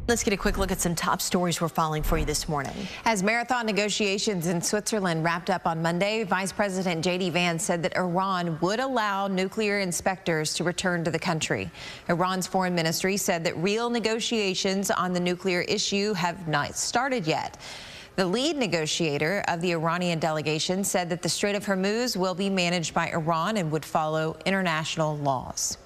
Let's get a quick look at some top stories we're following for you this morning. As marathon negotiations in Switzerland wrapped up on Monday, Vice President J.D. Vance said that Iran would allow nuclear inspectors to return to the country. Iran's foreign ministry said that real negotiations on the nuclear issue have not started yet. The lead negotiator of the Iranian delegation said that the Strait of Hormuz will be managed by Iran and would follow international laws.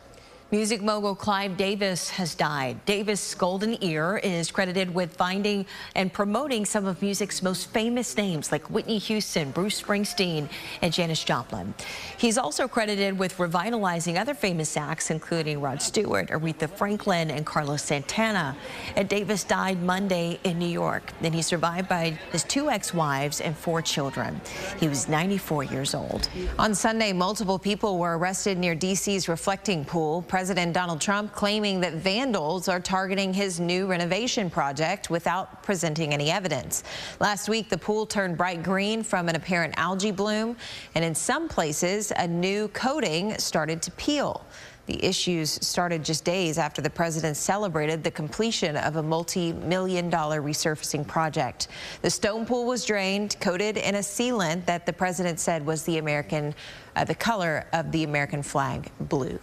Music mogul Clive Davis has died. Davis' golden ear is credited with finding and promoting some of music's most famous names like Whitney Houston, Bruce Springsteen, and Janis Joplin. He's also credited with revitalizing other famous acts, including Rod Stewart, Aretha Franklin, and Carlos Santana. And Davis died Monday in New York. And he's survived by his 2 ex-wives and 4 children. He was 94 years old. On Sunday, multiple people were arrested near D.C.'s Reflecting Pool. President Donald Trump claiming that vandals are targeting his new renovation project without presenting any evidence. Last week, the pool turned bright green from an apparent algae bloom, and in some places, a new coating started to peel. The issues started just days after the president celebrated the completion of a multi-million-dollar resurfacing project. The stone pool was drained, coated in a sealant that the president said was the color of the American flag, blue.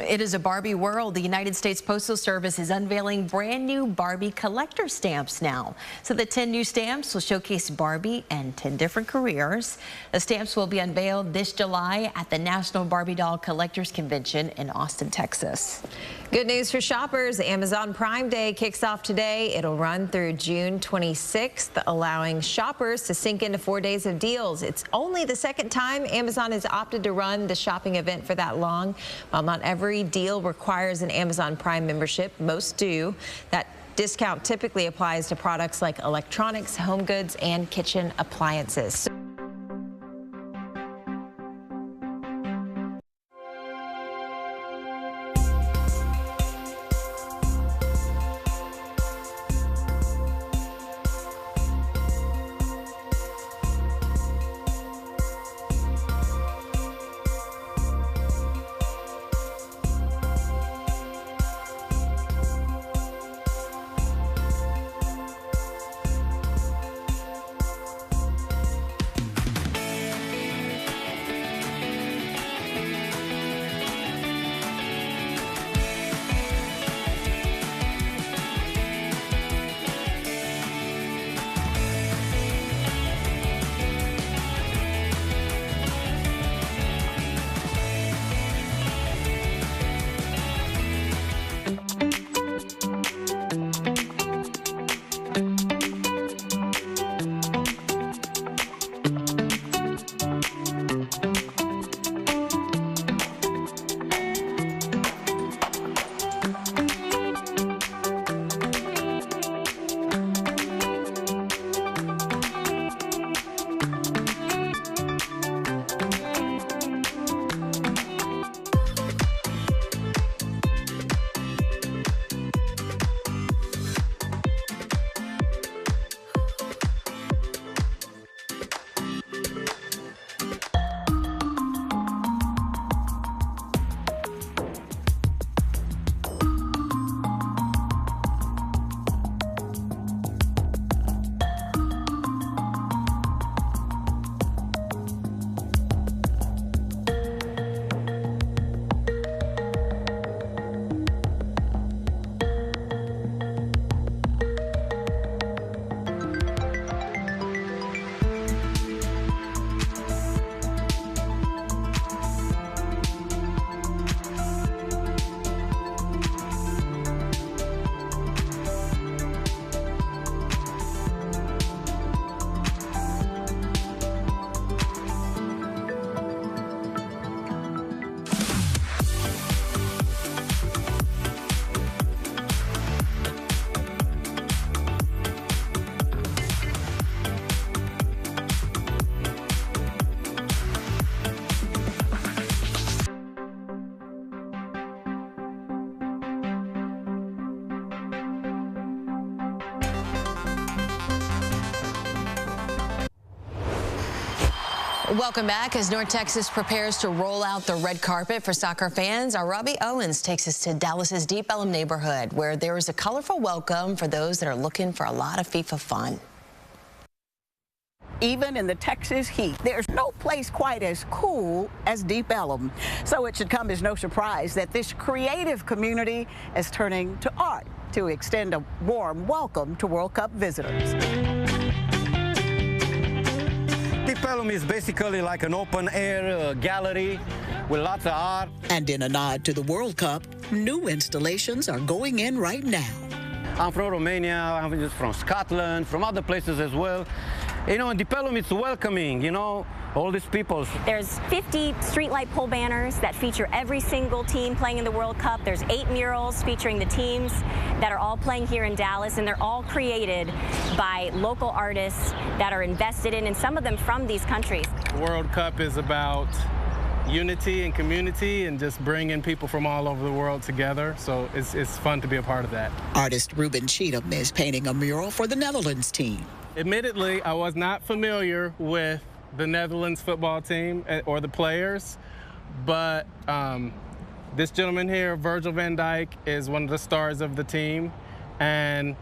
It is a Barbie world. The United States Postal Service is unveiling brand new Barbie collector stamps now. So the 10 new stamps will showcase Barbie and 10 different careers. The stamps will be unveiled this July at the National Barbie Doll Collectors Convention in Austin, Texas. Good news for shoppers. Amazon Prime Day kicks off today. It'll run through June 26th, allowing shoppers to sink into 4 days of deals. It's only the second time Amazon has opted to run the shopping event for that long. While not every deal requires an Amazon Prime membership, most do. That discount typically applies to products like electronics, home goods, and kitchen appliances. Welcome back. As North Texas prepares to roll out the red carpet for soccer fans, our Robbie Owens takes us to Dallas's Deep Ellum neighborhood, where there is a colorful welcome for those that are looking for a lot of FIFA fun. Even in the Texas heat, there's no place quite as cool as Deep Ellum. So it should come as no surprise that this creative community is turning to art to extend a warm welcome to World Cup visitors. Deep Ellum is basically like an open-air gallery with lots of art. And in a nod to the World Cup, new installations are going in right now. I'm from Romania, I'm just from Scotland, from other places as well. You know, in Deep Ellum, it's welcoming, you know, all these people. There's 50 streetlight pole banners that feature every single team playing in the World Cup. There's 8 murals featuring the teams that are all playing here in Dallas, and they're all created by local artists that are invested in, and some of them from these countries. The World Cup is about unity and community and just bringing people from all over the world together. So it's fun to be a part of that. Artist Ruben Cheatham is painting a mural for the Netherlands team. Admittedly, I was not familiar with the Netherlands football team or the players, but this gentleman here, Virgil van Dijk, is one of the stars of the team, and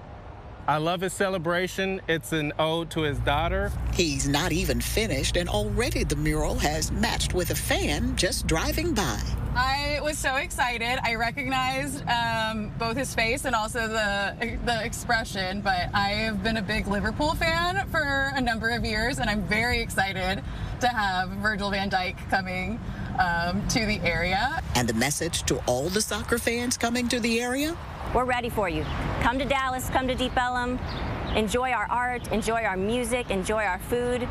I love his celebration. It's an ode to his daughter. He's not even finished, and already the mural has matched with a fan just driving by. I was so excited. I recognized both his face and also the expression, but I have been a big Liverpool fan for a number of years, and I'm very excited to have Virgil van Dijk coming to the area. And the message to all the soccer fans coming to the area? We're ready for you. Come to Dallas, come to Deep Ellum, enjoy our art, enjoy our music, enjoy our food,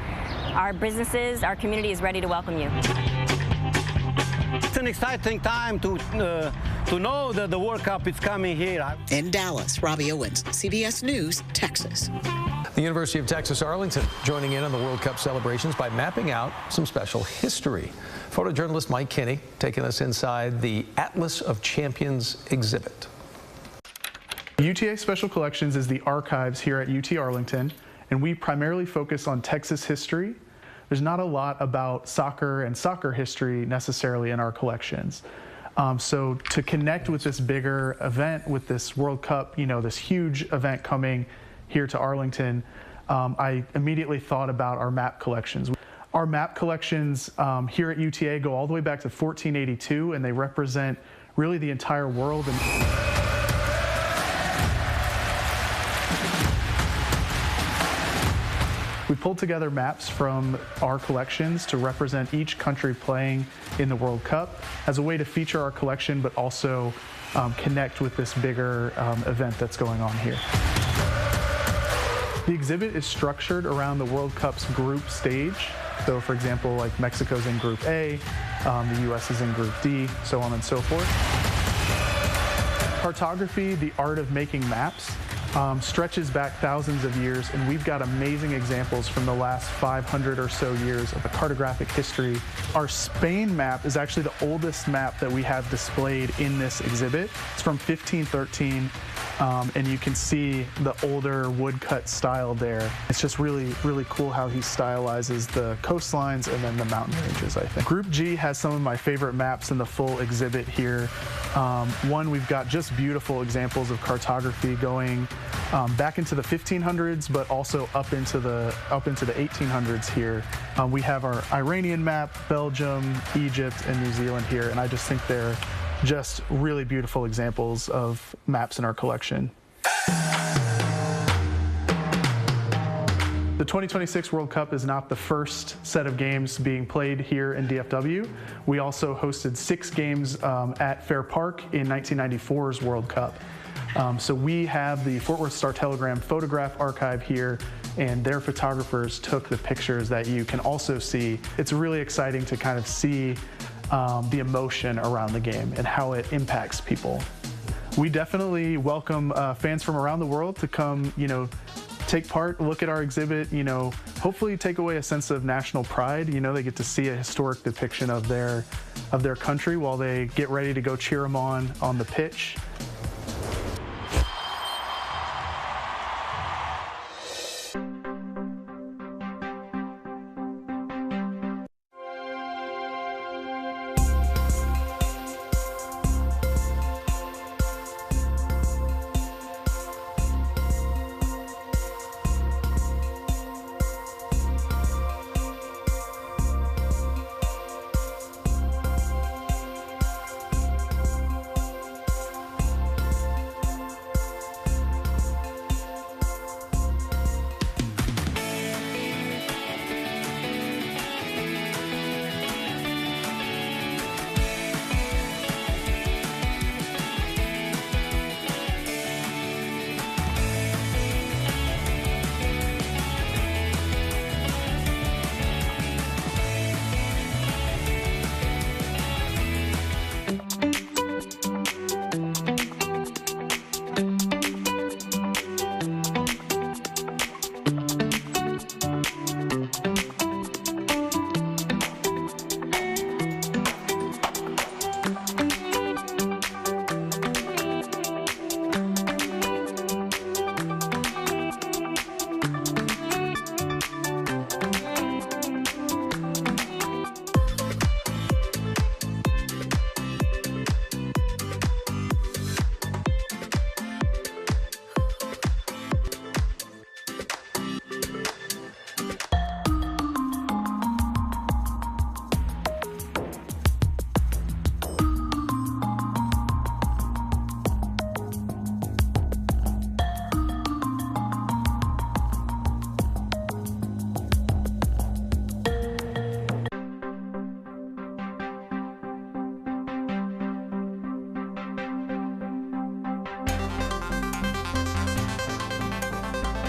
our businesses. Our community is ready to welcome you. It's an exciting time to know that the World Cup is coming here. In Dallas, Robbie Owens, CBS News, Texas. The University of Texas Arlington joining in on the World Cup celebrations by mapping out some special history. Photojournalist Mike Kinney taking us inside the Atlas of Champions exhibit. UTA Special Collections is the archives here at UT Arlington, and we primarily focus on Texas history. There's not a lot about soccer and soccer history necessarily in our collections. So to connect with this bigger event, with this World Cup, you know, this huge event coming here to Arlington, I immediately thought about our map collections. Our map collections here at UTA go all the way back to 1482, and they represent really the entire world. We pulled together maps from our collections to represent each country playing in the World Cup as a way to feature our collection, but also connect with this bigger event that's going on here. The exhibit is structured around the World Cup's group stage. So for example, like Mexico's in Group A, the US is in Group D, so on and so forth. Cartography, the art of making maps, stretches back thousands of years, and we've got amazing examples from the last 500 or so years of the cartographic history. Our Spain map is actually the oldest map that we have displayed in this exhibit. It's from 1513, and you can see the older woodcut style there. It's just really, really cool how he stylizes the coastlines and then the mountain ranges, I think. Group G has some of my favorite maps in the full exhibit here. One, we've got just beautiful examples of cartography going back into the 1500s, but also up into the 1800s here. We have our Iranian map, Belgium, Egypt, and New Zealand here, and I just think they're just really beautiful examples of maps in our collection. The 2026 World Cup is not the first set of games being played here in DFW. We also hosted 6 games at Fair Park in 1994's World Cup. So we have the Fort Worth Star-Telegram photograph archive here, and their photographers took the pictures that you can also see. It's really exciting to kind of see the emotion around the game and how it impacts people. We definitely welcome fans from around the world to come, you know, take part, look at our exhibit, you know, hopefully take away a sense of national pride. You know, they get to see a historic depiction of their country while they get ready to go cheer them on the pitch.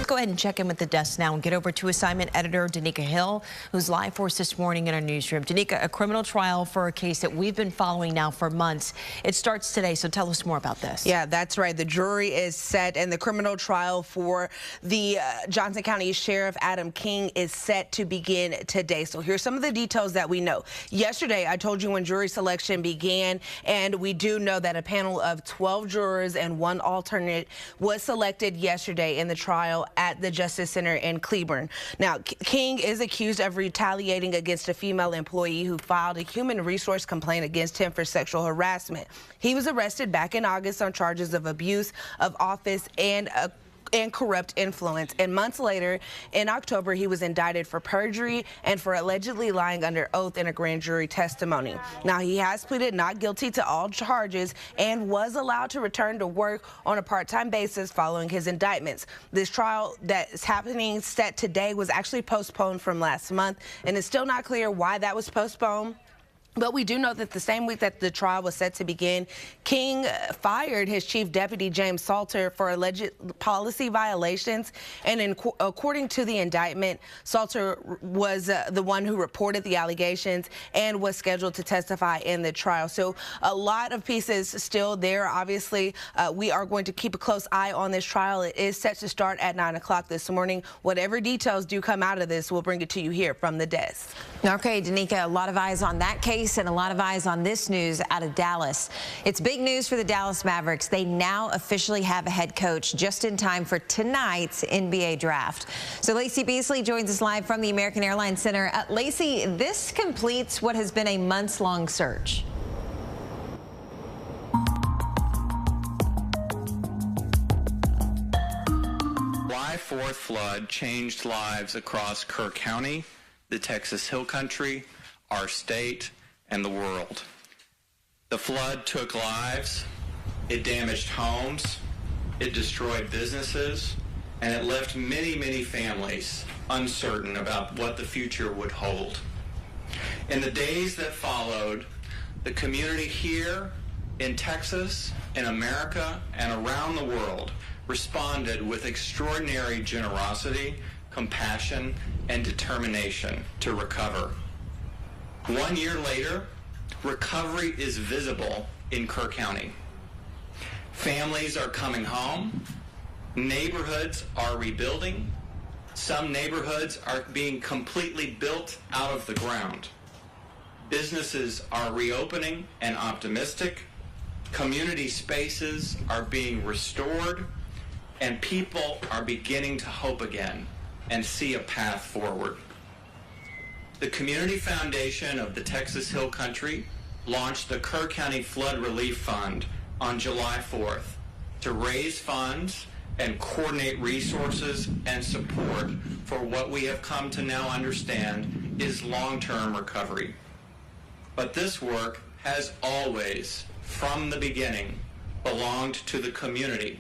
Let's go ahead and check in with the desk now and get over to assignment editor Danica Hill, who's live for us this morning in our newsroom. Danica, a criminal trial for a case that we've been following now for months. It starts today, so tell us more about this. Yeah, that's right. The jury is set, and the criminal trial for the Johnson County Sheriff Adam King is set to begin today. So here's some of the details that we know. Yesterday, I told you when jury selection began, and we do know that a panel of 12 jurors and one alternate was selected yesterday in the trial at the Justice Center in Cleburne. Now, King is accused of retaliating against a female employee who filed a human resource complaint against him for sexual harassment. He was arrested back in August on charges of abuse of office and corrupt influence. And months later, in October, he was indicted for perjury and for allegedly lying under oath in a grand jury testimony. Now, he has pleaded not guilty to all charges and was allowed to return to work on a part-time basis following his indictments. This trial that is happening set today was actually postponed from last month, and it's still not clear why that was postponed. But we do know that the same week that the trial was set to begin, King fired his chief deputy, James Salter, for alleged policy violations. And according to the indictment, Salter was the one who reported the allegations and was scheduled to testify in the trial. So a lot of pieces still there. Obviously, we are going to keep a close eye on this trial. It is set to start at 9 o'clock this morning. Whatever details do come out of this, we'll bring it to you here from the desk. Okay, Danica, a lot of eyes on that case and a lot of eyes on this news out of Dallas. It's big news for the Dallas Mavericks. They now officially have a head coach just in time for tonight's NBA draft. So Lacey Beasley joins us live from the American Airlines Center. Lacey, this completes what has been a months-long search. July 4th flood changed lives across Kerr County, the Texas Hill Country, our state, and the world. The flood took lives, it damaged homes, it destroyed businesses, and it left many, many families uncertain about what the future would hold. In the days that followed, the community here in Texas, in America, and around the world responded with extraordinary generosity, compassion, and determination to recover. 1 year later, recovery is visible in Kerr County. Families are coming home. Neighborhoods are rebuilding. Some neighborhoods are being completely built out of the ground. Businesses are reopening and optimistic. Community spaces are being restored, and people are beginning to hope again and see a path forward. The Community Foundation of the Texas Hill Country launched the Kerr County Flood Relief Fund on July 4th to raise funds and coordinate resources and support for what we have come to now understand is long-term recovery. But this work has always, from the beginning, belonged to the community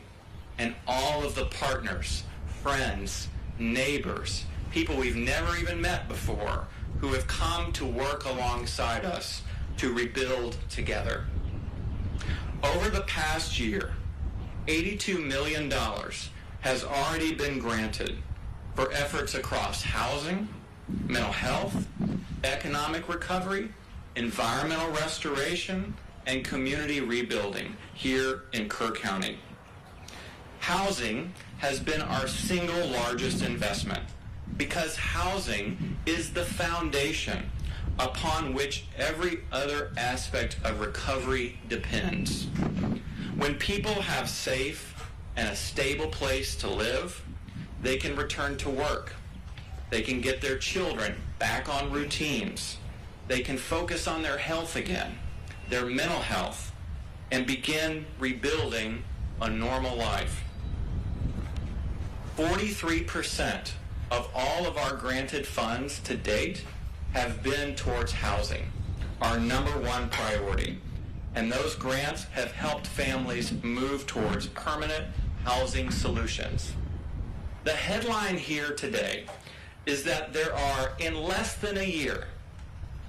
and all of the partners, friends, neighbors, people we've never even met before, who have come to work alongside us to rebuild together. Over the past year, $82 million has already been granted for efforts across housing, mental health, economic recovery, environmental restoration, and community rebuilding here in Kerr County. Housing has been our single largest investment because housing is the foundation upon which every other aspect of recovery depends. When people have safe and a stable place to live, they can return to work. They can get their children back on routines. They can focus on their health again, their mental health, and begin rebuilding a normal life. 43% of all of our granted funds to date have been towards housing, our #1 priority. And those grants have helped families move towards permanent housing solutions. The headline here today is that there are, in less than a year,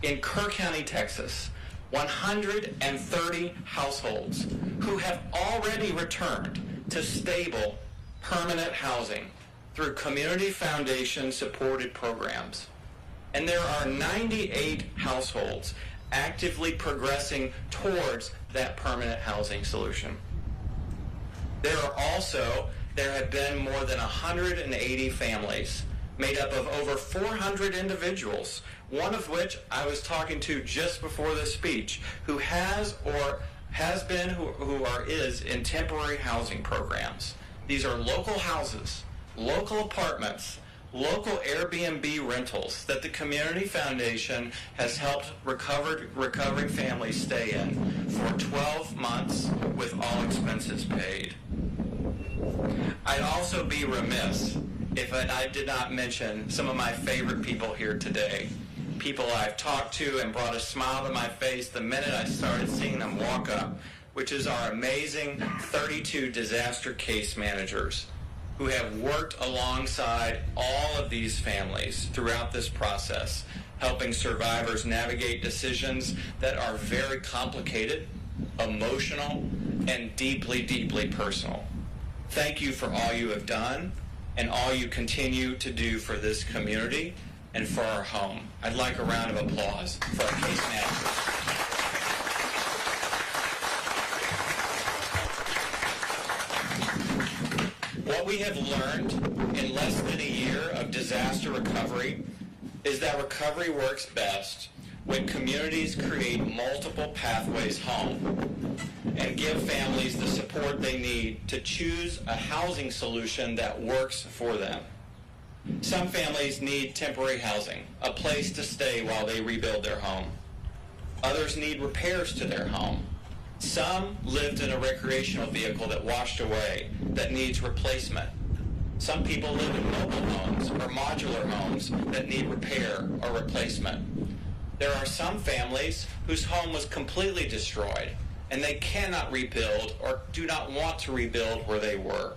in Kerr County, Texas, 130 households who have already returned to stable, permanent housing through Community Foundation supported programs. And there are 98 households actively progressing towards that permanent housing solution. There have been more than 180 families made up of over 400 individuals, one of which I was talking to just before this speech, who is in temporary housing programs. These are local houses, local apartments, local Airbnb rentals that the Community Foundation has helped recovering families stay in for 12 months with all expenses paid. I'd also be remiss if I did not mention some of my favorite people here today. People I've talked to and brought a smile to my face the minute I started seeing them walk up, which is our amazing 32 disaster case managers who have worked alongside all of these families throughout this process, helping survivors navigate decisions that are very complicated, emotional, and deeply, deeply personal. Thank you for all you have done and all you continue to do for this community and for our home. I'd like a round of applause for our case managers. What we have learned in less than a year of disaster recovery is that recovery works best when communities create multiple pathways home and give families the support they need to choose a housing solution that works for them. Some families need temporary housing, a place to stay while they rebuild their home. Others need repairs to their home. Some lived in a recreational vehicle that washed away, that needs replacement. Some people live in mobile homes or modular homes that need repair or replacement. There are some families whose home was completely destroyed and they cannot rebuild or do not want to rebuild where they were.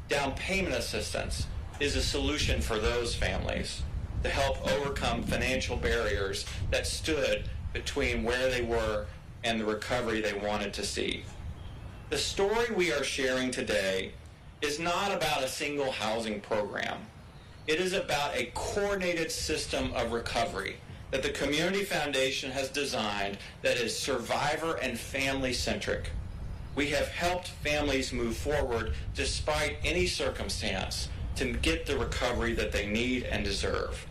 Down payment assistance is a solution for those families to help overcome financial barriers that stood between where they were and the recovery they wanted to see. The story we are sharing today is not about a single housing program. It is about a coordinated system of recovery that the Community Foundation has designed that is survivor and family-centric. We have helped families move forward despite any circumstance to get the recovery that they need and deserve.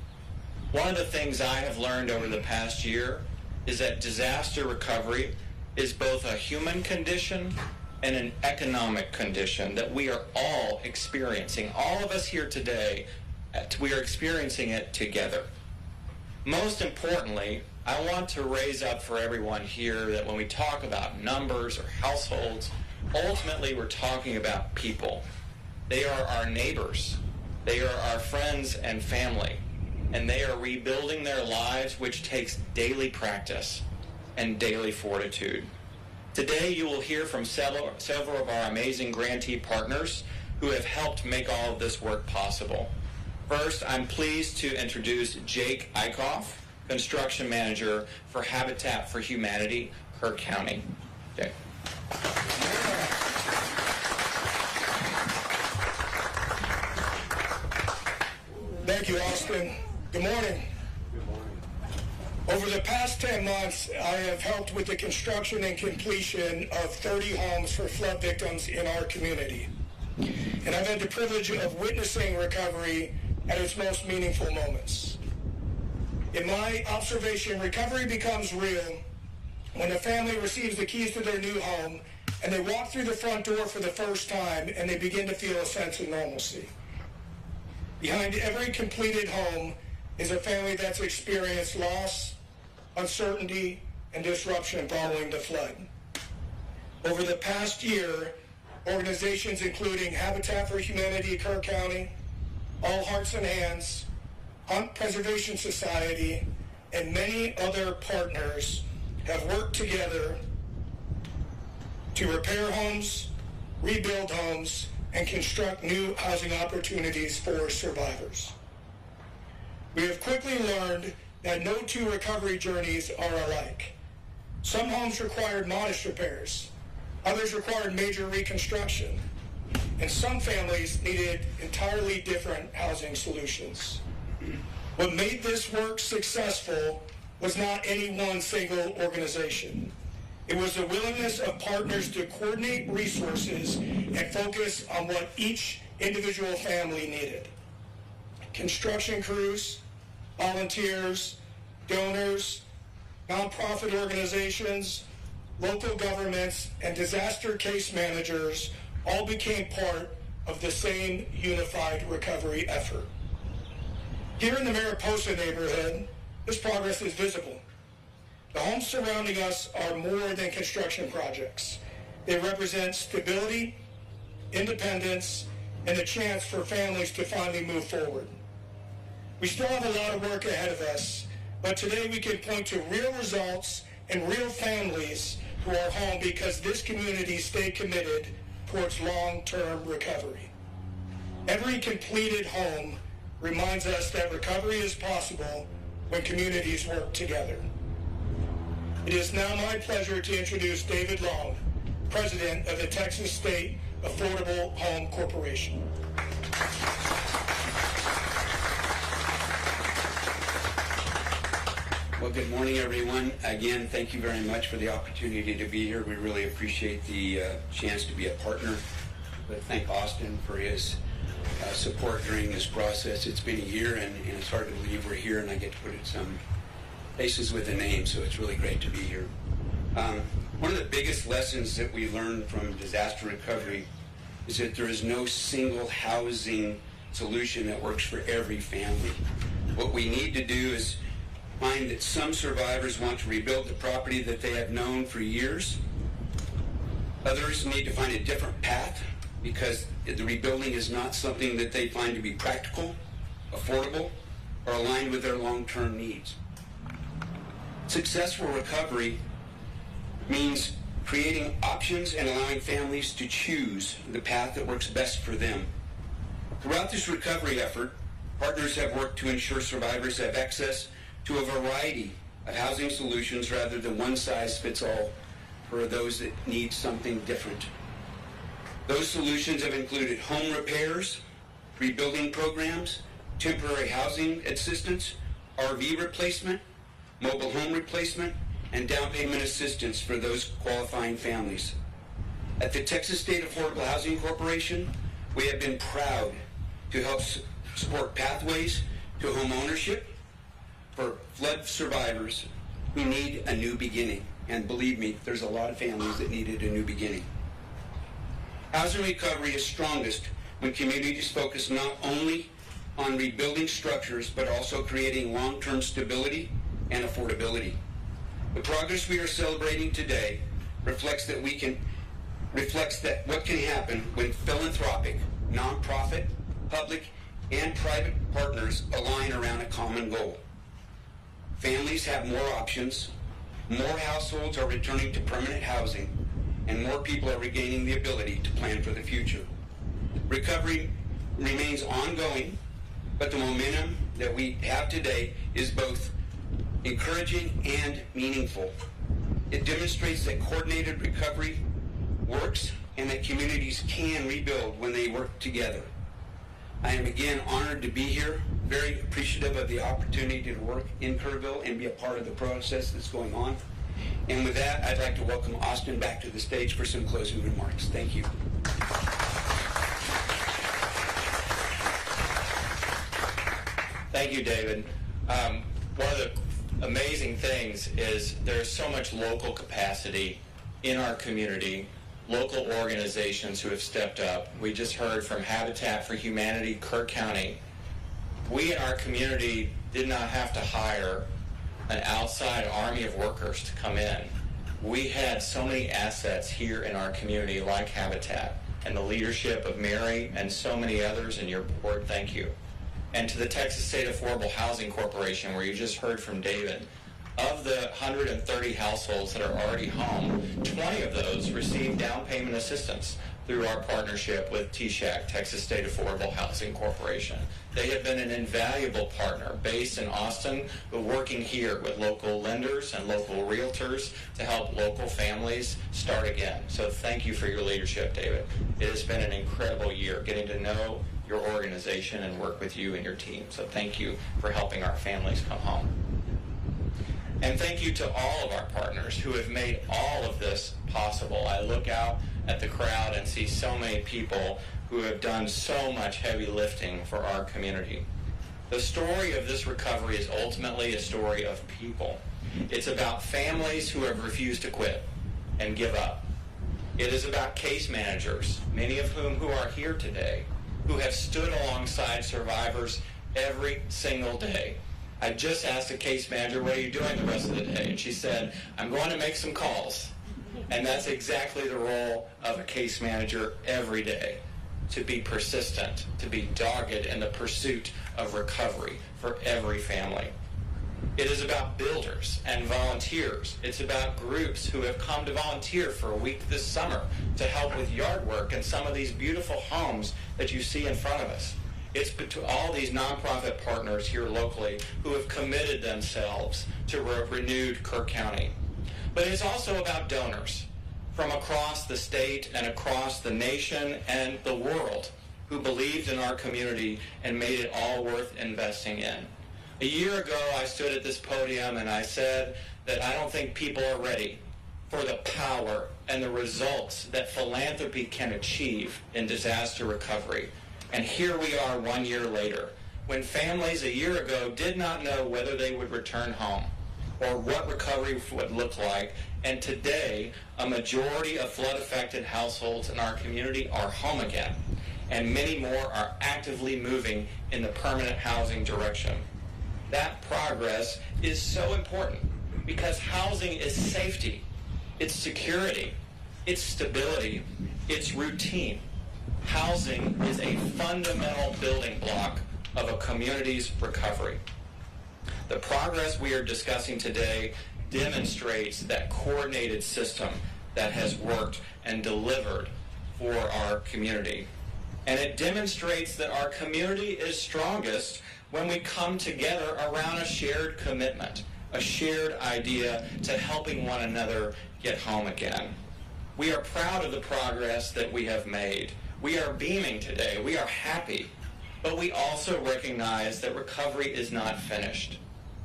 One of the things I have learned over the past year is that disaster recovery is both a human condition and an economic condition that we are all experiencing. All of us here today, we are experiencing it together. Most importantly, I want to raise up for everyone here that when we talk about numbers or households, ultimately we're talking about people. They are our neighbors. They are our friends and family. And they are rebuilding their lives, which takes daily practice and daily fortitude. Today, you will hear from several of our amazing grantee partners who have helped make all of this work possible. First, I'm pleased to introduce Jake Eichhoff, Construction Manager for Habitat for Humanity, Kerr County. Jake. Thank you, Austin. Good morning. Good morning. Over the past 10 months, I have helped with the construction and completion of 30 homes for flood victims in our community. And I've had the privilege of witnessing recovery at its most meaningful moments. In my observation, recovery becomes real when a family receives the keys to their new home and they walk through the front door for the first time and they begin to feel a sense of normalcy. Behind every completed home is a family that's experienced loss, uncertainty, and disruption following the flood. Over the past year, organizations including Habitat for Humanity, Kerr County, All Hearts and Hands, Hunt Preservation Society, and many other partners have worked together to repair homes, rebuild homes, and construct new housing opportunities for survivors. We have quickly learned that no two recovery journeys are alike. Some homes required modest repairs. Others required major reconstruction. and some families needed entirely different housing solutions. What made this work successful was not any one single organization. It was the willingness of partners to coordinate resources and focus on what each individual family needed. Construction crews, volunteers, donors, nonprofit organizations, local governments, and disaster case managers all became part of the same unified recovery effort. Here in the Mariposa neighborhood, this progress is visible. The homes surrounding us are more than construction projects. They represent stability, independence, and the chance for families to finally move forward. We still have a lot of work ahead of us, but today we can point to real results and real families who are home because this community stayed committed towards long-term recovery. Every completed home reminds us that recovery is possible when communities work together. It is now my pleasure to introduce David Long, President of the Texas State Affordable Home Corporation. Well, good morning, everyone. Again, thank you very much for the opportunity to be here. We really appreciate the chance to be a partner. But thank Austin for his support during this process. It's been a year, and it's hard to believe we're here, and I get to put in some faces with a name, so it's really great to be here. One of the biggest lessons that we learned from disaster recovery is that there is no single housing solution that works for every family. What we need to do is find that some survivors want to rebuild the property that they have known for years. Others need to find a different path because the rebuilding is not something that they find to be practical, affordable, or aligned with their long-term needs. Successful recovery means creating options and allowing families to choose the path that works best for them. Throughout this recovery effort, partners have worked to ensure survivors have access to a variety of housing solutions rather than one size fits all for those that need something different. Those solutions have included home repairs, rebuilding programs, temporary housing assistance, RV replacement, mobile home replacement, and down payment assistance for those qualifying families. At the Texas State Affordable Housing Corporation, we have been proud to help support pathways to home ownership for flood survivors who need a new beginning. And believe me, there's a lot of families that needed a new beginning. Housing recovery is strongest when communities focus not only on rebuilding structures, but also creating long-term stability and affordability. The progress we are celebrating today reflects that what can happen when philanthropic, nonprofit, public, and private partners align around a common goal. Families have more options, more households are returning to permanent housing, and more people are regaining the ability to plan for the future. Recovery remains ongoing, but the momentum that we have today is both encouraging and meaningful. It demonstrates that coordinated recovery works and that communities can rebuild when they work together. I am again honored to be here, very appreciative of the opportunity to work in Kerrville and be a part of the process that's going on. And with that, I'd like to welcome Austin back to the stage for some closing remarks. Thank you. Thank you, David. One of the amazing things is there's so much local capacity in our community, local organizations who have stepped up. We just heard from Habitat for Humanity, Kerr County. We in our community did not have to hire an outside army of workers to come in. We had so many assets here in our community like Habitat and the leadership of Mary and so many others in your board, thank you. And to the Texas State Affordable Housing Corporation, where you just heard from David, of the 130 households that are already home, 20 of those received down payment assistance. through our partnership with TSHAC, Texas State Affordable Housing Corporation. They have been an invaluable partner based in Austin, but working here with local lenders and local realtors to help local families start again. So thank you for your leadership, David. It has been an incredible year getting to know your organization and work with you and your team. So thank you for helping our families come home. And thank you to all of our partners who have made all of this possible. I look out at the crowd and see so many people who have done so much heavy lifting for our community. The story of this recovery is ultimately a story of people. It's about families who have refused to quit and give up. It is about case managers, many of whom who are here today, who have stood alongside survivors every single day. I just asked a case manager, what are you doing the rest of the day? And she said, I'm going to make some calls. And that's exactly the role of a case manager every day, to be persistent, to be dogged in the pursuit of recovery for every family. It is about builders and volunteers. It's about groups who have come to volunteer for a week this summer to help with yard work and some of these beautiful homes that you see in front of us. It's to all these nonprofit partners here locally who have committed themselves to renewed Kerr County. But it's also about donors from across the state and across the nation and the world who believed in our community and made it all worth investing in. A year ago, I stood at this podium and I said that I don't think people are ready for the power and the results that philanthropy can achieve in disaster recovery. And here we are 1 year later, when families a year ago did not know whether they would return home or what recovery would look like. And today, a majority of flood-affected households in our community are home again. And many more are actively moving in the permanent housing direction. That progress is so important because housing is safety, it's security, it's stability, it's routine. Housing is a fundamental building block of a community's recovery. The progress we are discussing today demonstrates that coordinated system that has worked and delivered for our community. And it demonstrates that our community is strongest when we come together around a shared commitment, a shared idea to helping one another get home again. We are proud of the progress that we have made. We are beaming today. We are happy. But we also recognize that recovery is not finished.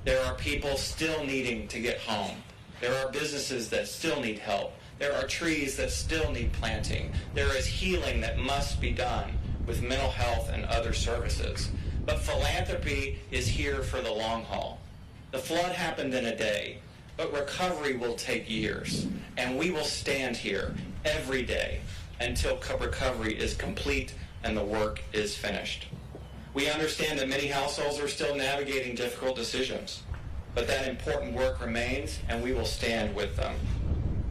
There are people still needing to get home. There are businesses that still need help. There are trees that still need planting. There is healing that must be done with mental health and other services. But philanthropy is here for the long haul. The flood happened in a day, but recovery will take years. And we will stand here every day until recovery is complete and the work is finished. We understand that many households are still navigating difficult decisions, but that important work remains, and we will stand with them.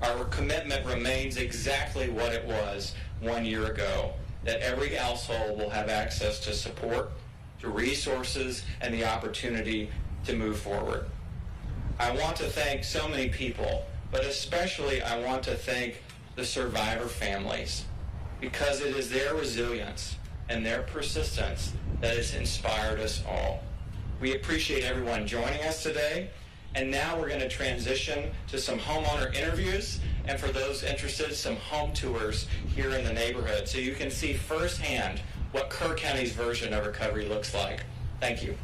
Our commitment remains exactly what it was 1 year ago, that every household will have access to support, to resources, and the opportunity to move forward. I want to thank so many people, but especially I want to thank the survivor families, because it is their resilience and their persistence that has inspired us all. We appreciate everyone joining us today, and now we're going to transition to some homeowner interviews, and for those interested, some home tours here in the neighborhood, so you can see firsthand what Kerr County's version of recovery looks like. Thank you.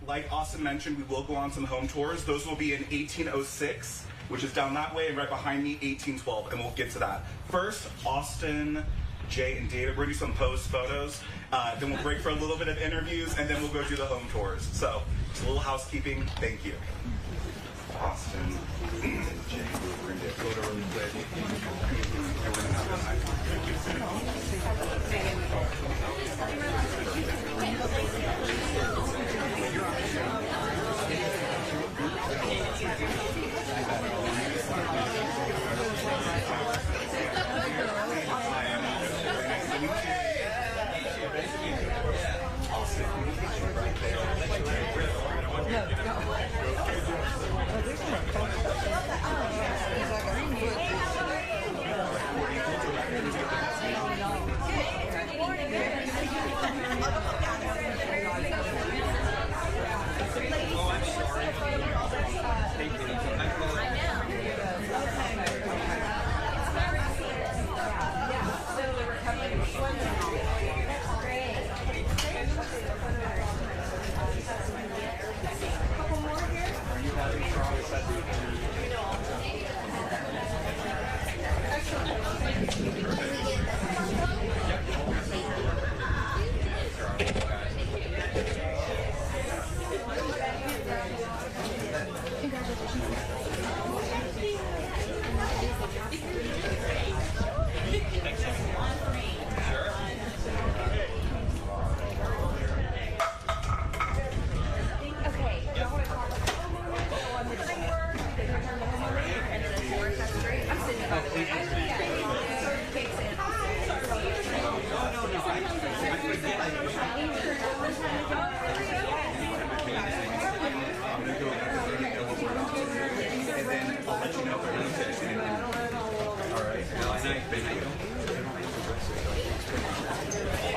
Like Austin mentioned, we will go on some home tours. Those will be in 1806, which is down that way, and right behind me, 1812, and we'll get to that. First, Austin, Jay, and David, we're going to do some posed photos. Then we'll break for a little bit of interviews, and then we'll go do the home tours. So, just a little housekeeping. Thank you. Austin, Jay, we're going to photo really quick. And we're going to have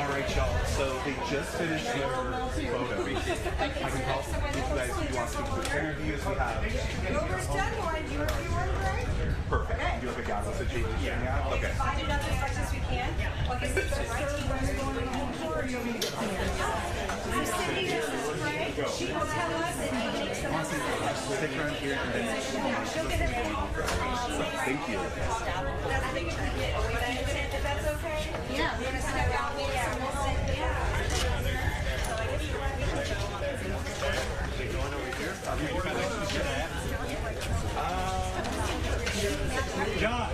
Alright, y'all, so they just finished their photo. I can help if you guys do want to speak to interviews. We have. Perfect. You do like a Gaza situation? Yeah. Okay. Find it up as much as we can. Like I said, I'm sending her the spray. She will tell us and we make some of We'll take her in here and then. Thank you. I think if we get away from it, if that's okay. Yeah. We're gonna send out me and we'll send John.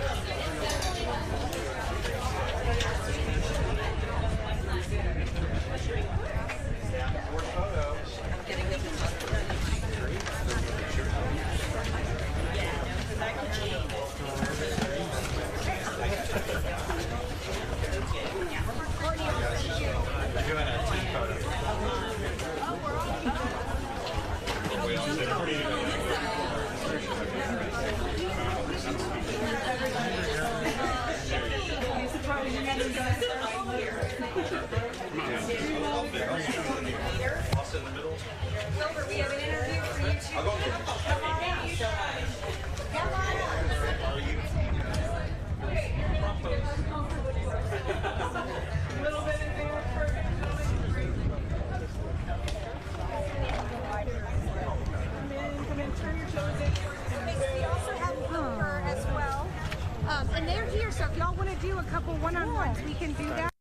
Wilbur, we have an interview for you too. Come on in. Come on up. A little bit in there. Perfect. Come in, turn your toes in. We also have Wilbur as well. And they're here, so if y'all want to do a couple one-on-ones, we can do that.